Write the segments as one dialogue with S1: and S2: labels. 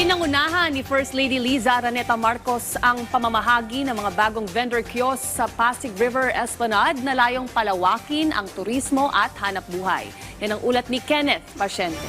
S1: Pinangunahan ni First Lady Liza Araneta Marcos ang pamamahagi ng mga bagong vendor kiosk sa Pasig River Esplanade na layong palawakin ang turismo at hanap buhay. Yan ang ulat ni Kenneth Pasyente.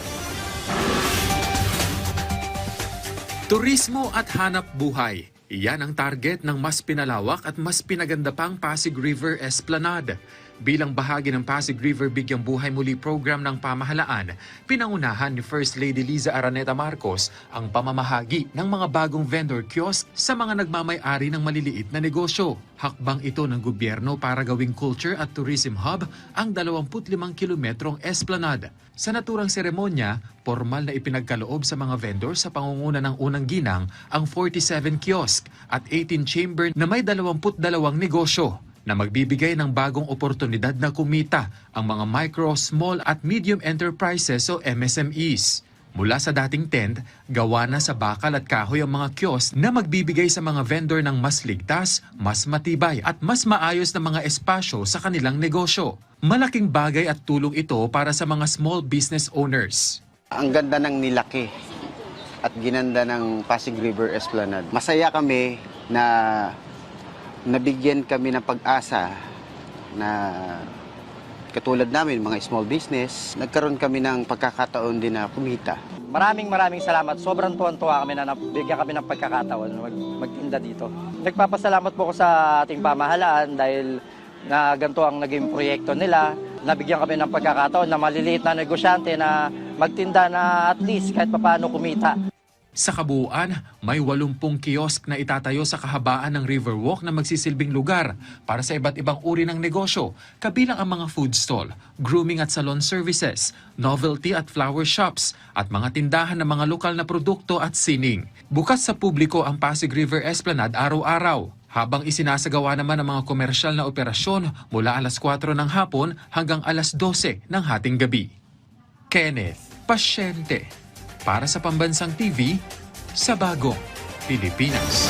S2: Turismo at hanap buhay. Iyan ang target ng mas pinalawak at mas pinaganda pang Pasig River Esplanade. Bilang bahagi ng Pasig River Bigyang Buhay Muli program ng pamahalaan, pinangunahan ni First Lady Liza Araneta Marcos ang pamamahagi ng mga bagong vendor kiosk sa mga nagmamay-ari ng maliliit na negosyo. Hakbang ito ng gobyerno para gawing culture at tourism hub ang 25 kilometrong Esplanade. Sa naturang seremonya, formal na ipinagkaloob sa mga vendor sa pangunguna ng unang ginang ang 47 kiosk at 18 chamber na may 22 negosyo na magbibigay ng bagong oportunidad na kumita ang mga micro, small at medium enterprises o MSMEs. Mula sa dating tent, gawa na sa bakal at kahoy ang mga kiosk na magbibigay sa mga vendor ng mas ligtas, mas matibay at mas maayos na mga espasyo sa kanilang negosyo. Malaking bagay at tulong ito para sa mga small business owners.
S3: Ang ganda ng nilaki at ginanda ng Pasig River Esplanade. Masaya kami na nabigyan kami ng pag-asa na katulad namin, mga small business, nagkaroon kami ng pagkakataon din na kumita.
S4: Maraming salamat. Sobrang tuwan-tuwa kami na nabigyan kami ng pagkakataon magtinda dito. Nagpapasalamat po ko sa ating pamahalaan dahil na ganito ang naging proyekto nila. Nabigyan kami ng pagkakataon na maliliit na negosyante na magtinda na at least kahit papaano kumita.
S2: Sa kabuuan, may 80 kiosk na itatayo sa kahabaan ng Riverwalk na magsisilbing lugar para sa iba't ibang uri ng negosyo, kabilang ang mga food stall, grooming at salon services, novelty at flower shops, at mga tindahan ng mga lokal na produkto at sining. Bukas sa publiko ang Pasig River Esplanade araw-araw, habang isinasagawa naman ang mga komersyal na operasyon mula alas 4 ng hapon hanggang alas 12 ng hating gabi. Kenneth Pasyente. Para sa Pambansang TV, sa Bagong Pilipinas.